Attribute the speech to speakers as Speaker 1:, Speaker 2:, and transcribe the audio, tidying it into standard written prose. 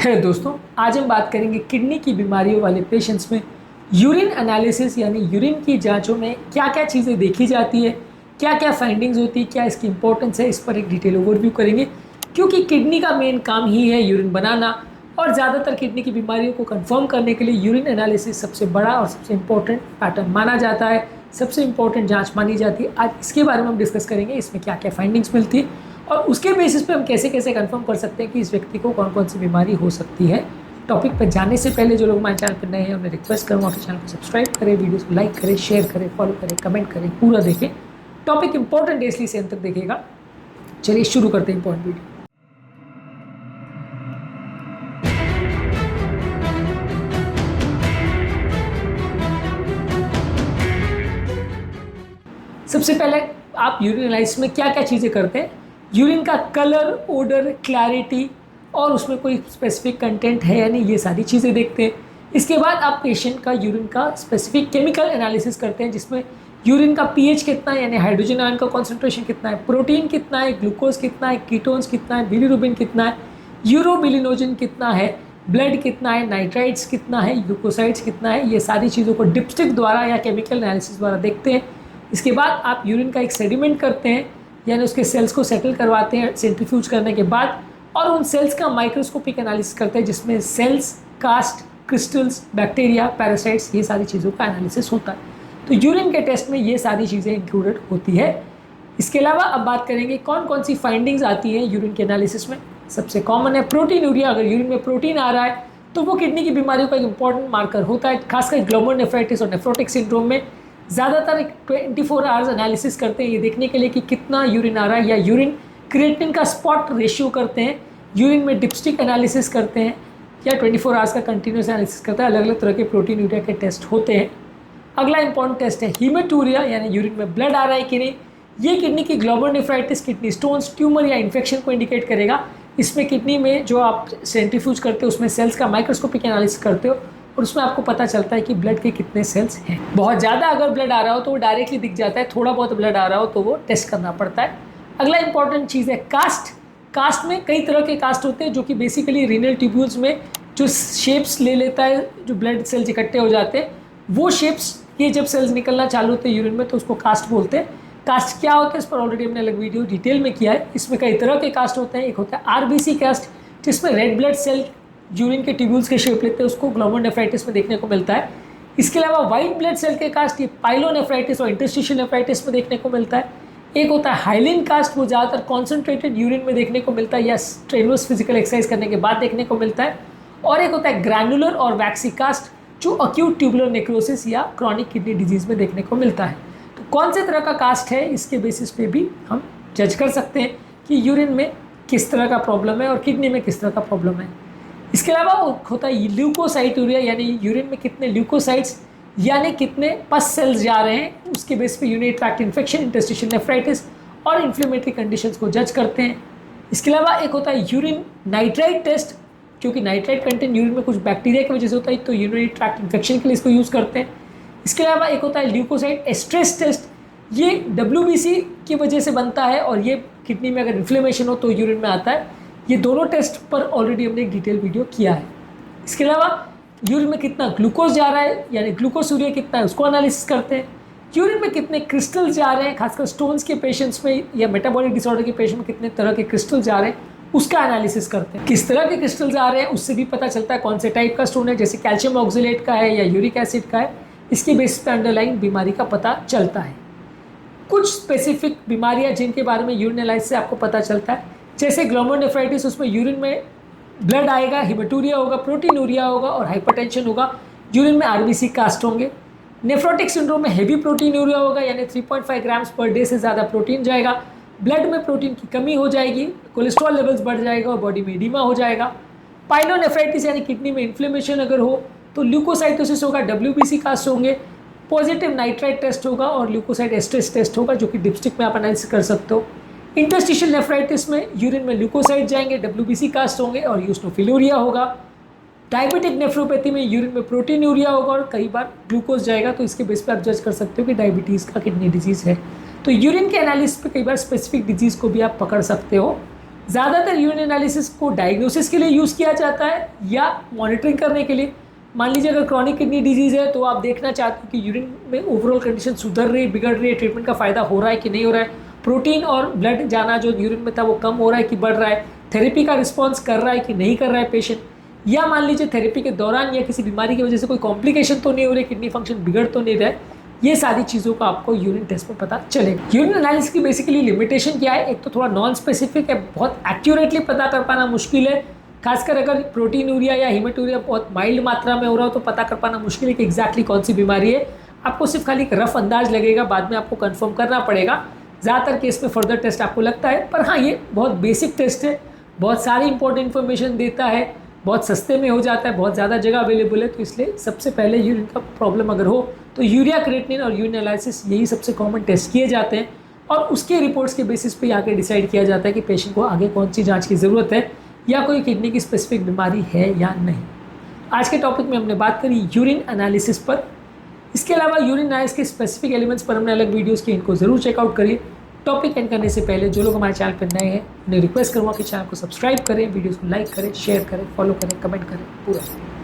Speaker 1: Hello दोस्तों, आज हम बात करेंगे किडनी की बीमारियों वाले पेशेंट्स में यूरिन एनालिसिस यानी यूरिन की जांचों में क्या क्या चीज़ें देखी जाती है, क्या क्या फाइंडिंग्स होती है, क्या इसकी इंपॉर्टेंस है, इस पर एक डिटेल ओवरव्यू करेंगे। क्योंकि किडनी का मेन काम ही है यूरिन बनाना और ज़्यादातर किडनी की बीमारियों को कंफर्म करने के लिए यूरिन एनालिसिस सबसे बड़ा और सबसे इंपॉर्टेंट पैटर्न माना जाता है, सबसे इंपॉर्टेंट जाँच मानी जाती है। आज इसके बारे में हम डिस्कस करेंगे, इसमें क्या क्या फाइंडिंग्स मिलती है और उसके बेसिस पे हम कैसे कैसे कंफर्म कर सकते हैं कि इस व्यक्ति को कौन कौन सी बीमारी हो सकती है। टॉपिक पर जाने से पहले जो लोग हमारे चैनल पर नए हैं उन्हें रिक्वेस्ट करूँगा कि चैनल को सब्सक्राइब करें, वीडियोस को लाइक करें, शेयर करें, फॉलो करें, कमेंट करें, पूरा देखें। टॉपिक इंपॉर्टेंट है इसलिए से अंत तक देखिएगा। चलिए शुरू करते हैं इंपॉर्टेंट वीडियो। सबसे पहले आप यूरिन एनालिसिस में क्या क्या चीज़ें करते हैं, यूरिन का कलर, ओडर, क्लैरिटी और उसमें कोई स्पेसिफिक कंटेंट है या नहीं, ये सारी चीज़ें देखते हैं। इसके बाद आप पेशेंट का यूरिन का स्पेसिफिक केमिकल एनालिसिस करते हैं, जिसमें यूरिन का पीएच कितना है यानी हाइड्रोजन आयन का कॉन्सेंट्रेशन कितना है, प्रोटीन कितना है, ग्लूकोज कितना है, कीटोन्स कितना है, बिलीरुबिन कितना है, यूरोबिलिनोजन कितना है, ब्लड कितना है, नाइट्राइट्स कितना है, ल्यूकोसाइड्स कितना है, ये सारी चीज़ों को डिपस्टिक द्वारा या केमिकल एनालिसिस द्वारा देखते हैं। इसके बाद आप यूरिन का एक सेडिमेंट करते हैं यानी उसके सेल्स को सेटल करवाते हैं सेंट्रीफ्यूज करने के बाद, और उन सेल्स का माइक्रोस्कोपिक एनालिसिस करते हैं जिसमें cells, cast, crystals, bacteria, parasites, ये सारी चीज़ों का एनालिसिस होता है। तो यूरिन के टेस्ट में ये सारी चीज़ें इंक्लूडेड होती है। इसके अलावा अब बात करेंगे कौन कौन सी फाइंडिंग्स आती हैं यूरिन के एनालिसिस में। सबसे कॉमन है प्रोटीनूरिया। अगर यूरिन में प्रोटीन आ रहा है तो वो किडनी की बीमारियों का एक इंपॉर्टेंट मार्कर होता है, खासकर ग्लोमेरुलोनेफ्राइटिस और नेफ्रोटिक सिंड्रोम में। ज़्यादातर 24 आवर्स एनालिसिस करते हैं ये देखने के लिए कि कितना यूरिन आ रहा है, या यूरिन क्रिएटिनिन का स्पॉट रेशियो करते हैं, यूरिन में डिपस्टिक एनालिसिस करते हैं, या 24 आवर्स का कंटिन्यूस एनालिसिस करते हैं। अलग अलग तरह के प्रोटीनूरिया के टेस्ट होते हैं। अगला इंपॉर्टेंट टेस्ट है हीमेटूरिया यानी यूरिन में ब्लड आ रहा है कि नहीं। ये किडनी की ग्लोमेरुलोनेफ्राइटिस, किडनी स्टोन्स, ट्यूमर या इन्फेक्शन को इंडिकेट करेगा। इसमें किडनी में जो आप सेंट्रीफ्यूज करते हो उसमें सेल्स का माइक्रोस्कोपिक एनालिसिस करते हो और उसमें आपको पता चलता है कि ब्लड के कितने सेल्स हैं। बहुत ज़्यादा अगर ब्लड आ रहा हो तो वो डायरेक्टली दिख जाता है, थोड़ा बहुत ब्लड आ रहा हो तो वो टेस्ट करना पड़ता है। अगला इंपॉर्टेंट चीज़ है कास्ट। कास्ट में कई तरह के कास्ट होते हैं जो कि बेसिकली रीनल ट्यूब्यूल्स में जो शेप्स ले लेता है, जो ब्लड सेल्स इकट्ठे हो जाते हैं वो शेप्स, ये जब सेल्स निकलना चालू होते हैं यूरिन में तो उसको कास्ट बोलते हैं। कास्ट क्या होता है इस पर ऑलरेडी हमने अलग वीडियो डिटेल में किया है। इसमें कई तरह के कास्ट होते हैं। एक होता है आरबीसी कास्ट जिसमें रेड ब्लड सेल यूरिन के ट्यूब्यूल्स के शेप लेते हैं, उसको ग्लोमेरुलोनेफ्राइटिस में देखने को मिलता है। इसके अलावा वाइट ब्लड सेल के कास्ट ये पाइलोनेफ्राइटिस और इंटरस्टिशियल नेफ्राइटिस में देखने को मिलता है। एक होता है हाइलिन कास्ट, वो ज़्यादातर कॉन्सेंट्रेटेड यूरिन में देखने को मिलता है या स्ट्रेनुअस फिजिकल एक्सरसाइज करने के बाद देखने को मिलता है। और एक होता है ग्रैनुलर और वैक्सी कास्ट जो अक्यूट ट्यूबुलर नेक्रोसिस या क्रॉनिक किडनी डिजीज़ में देखने को मिलता है। तो कौन से तरह का कास्ट है इसके बेसिस पे भी हम जज कर सकते हैं कि यूरिन में किस तरह का प्रॉब्लम है और किडनी में किस तरह का प्रॉब्लम है। इसके अलावा होता है ल्यूकोसाइटूरिया यानी यूरिन में कितने ल्यूकोसाइट्स यानी कितने पस सेल्स जा रहे हैं, उसके बेस पे urinary tract infection, interstitial nephritis और इन्फ्लेमेटरी कंडीशंस को जज करते हैं। इसके अलावा एक होता है यूरिन नाइट्राइट टेस्ट, क्योंकि नाइट्राइट कंटेंट यूरिन में कुछ बैक्टीरिया की वजह से होता है तो यूरिनरी ट्रैक्ट इन्फेक्शन के लिए इसको यूज़ करते हैं। इसके अलावा एक होता है ल्यूकोसाइट एस्ट्रेस टेस्ट, ये WBC की वजह से बनता है और ये किडनी में अगर इन्फ्लेमेशन हो तो यूरिन में आता है। ये दोनों टेस्ट पर ऑलरेडी हमने एक डिटेल वीडियो किया है। इसके अलावा यूरिन में कितना ग्लूकोज जा रहा है यानी ग्लूकोसूरिया कितना है उसको एनालिसिस करते हैं। यूरिन में कितने क्रिस्टल्स जा रहे हैं, खासकर स्टोन्स के पेशेंट्स में या मेटाबॉलिक डिसऑर्डर के पेशेंट में कितने तरह के क्रिस्टल्स जा रहे हैं उसका एनालिसिस करते हैं। किस तरह के क्रिस्टल्स आ रहे हैं उससे भी पता चलता है कौन से टाइप का स्टोन है, जैसे कैल्शियम ऑक्सलेट का है या यूरिक एसिड का है। इसके बेसिस पे अंडरलाइन बीमारी का पता चलता है। कुछ स्पेसिफिक बीमारियां जिनके बारे में यूरिन एनालिसिस से आपको पता चलता है, जैसे ग्लोमेरुलोनेफ्राइटिस, उसमें यूरिन में ब्लड आएगा, हिमेटूरिया होगा, प्रोटीनूरिया होगा और हाइपरटेंशन होगा। यूरिन में आरबीसी कास्ट होंगे। नेफ्रोटिक सिंड्रोम में हेवी प्रोटीनूरिया होगा यानी 3.5 ग्राम्स पर डे से ज़्यादा प्रोटीन जाएगा। ब्लड में प्रोटीन की कमी हो जाएगी, कोलेस्ट्रॉल लेवल्स बढ़ जाएगा और बॉडी में एडिमा हो जाएगा। पाइलोनेफ्राइटिस यानी किडनी में इन्फ्लेमेशन अगर हो तो ल्यूकोसाइटोसिस होगा, WBC कास्ट होंगे, पॉजिटिव नाइट्राइट टेस्ट होगा और ल्यूकोसाइट एस्ट्रेस टेस्ट होगा जो कि डिपस्टिक में आप एनालिसिस कर सकते हो। इंटरस्टिशियल नेफ्राइटिस में यूरिन में ल्यूकोसाइट जाएंगे, WBC कास्ट होंगे और यूस्नोफिलूरिया होगा। डायबिटिक नेफ्रोपैथी में यूरिन में प्रोटीनूरिया होगा और कई बार ग्लूकोज जाएगा, तो इसके बेस पर आप जज कर सकते हो कि डायबिटीज़ का किडनी डिजीज़ है। तो यूरिन के एनालिसिस पे कई बार स्पेसिफिक डिजीज़ को भी आप पकड़ सकते हो। ज़्यादातर यूरिन एनालिसिस को डायग्नोसिस के लिए यूज़ किया जाता है या मॉनिटरिंग करने के लिए। मान लीजिए अगर क्रॉनिक किडनी डिजीज़ है तो आप देखना चाहते हो कि यूरिन में ओवरऑल कंडीशन सुधर रही है, बिगड़ रही है, ट्रीटमेंट का फ़ायदा हो रहा है कि नहीं हो रहा है, प्रोटीन और ब्लड जाना जो यूरिन में था वो कम हो रहा है कि बढ़ रहा है, थेरेपी का रिस्पॉन्स कर रहा है कि नहीं कर रहा है पेशेंट, या मान लीजिए थेरेपी के दौरान या किसी बीमारी की वजह से कोई कॉम्प्लिकेशन तो नहीं हो रही, किडनी फंक्शन बिगड़ तो नहीं रहा है। ये सारी चीज़ों का आपको यूरिन टेस्ट में पता चलेगा। यूरिन एनालिसिस की बेसिकली लिमिटेशन क्या है? एक तो थोड़ा नॉन स्पेसिफिक है, बहुत एक्यूरेटली पता कर पाना मुश्किल है, खासकर अगर प्रोटीन यूरिया या हीमेटूरिया बहुत माइल्ड मात्रा में हो रहा हो तो पता कर पाना मुश्किल है कि एग्जैक्टली कौन सी बीमारी है। आपको सिर्फ खाली एक रफ अंदाज लगेगा, बाद में आपको कंफर्म करना पड़ेगा। ज़्यादातर केस में फर्दर टेस्ट आपको लगता है, पर हाँ ये बहुत बेसिक टेस्ट है, बहुत सारी इंपॉर्टेंट इन्फॉर्मेशन देता है, बहुत सस्ते में हो जाता है, बहुत ज़्यादा जगह अवेलेबल है। तो इसलिए सबसे पहले यूरिन का प्रॉब्लम अगर हो तो यूरिया क्रिएटिनिन और यूरिन एनालिसिस यही सबसे कॉमन टेस्ट किए जाते हैं और उसके रिपोर्ट्स के बेसिस पे आके डिसाइड किया जाता है कि पेशेंट को आगे कौन सी जांच की ज़रूरत है या कोई किडनी की स्पेसिफिक बीमारी है या नहीं। आज के टॉपिक में हमने बात करी यूरिन एनालिसिस पर। इसके अलावा यूरिन एनालिसिस के स्पेसिफिक एलिमेंट्स पर हमने अलग वीडियोज़ की, इनको ज़रूर चेकआउट करिए। टॉपिक एंड करने से पहले जो लोग हमारे चैनल पर नए हैं उन्हें रिक्वेस्ट करूँगा कि चैनल को सब्सक्राइब करें, वीडियोज़ को लाइक करें, शेयर करें, फॉलो करें, कमेंट करें, पूरा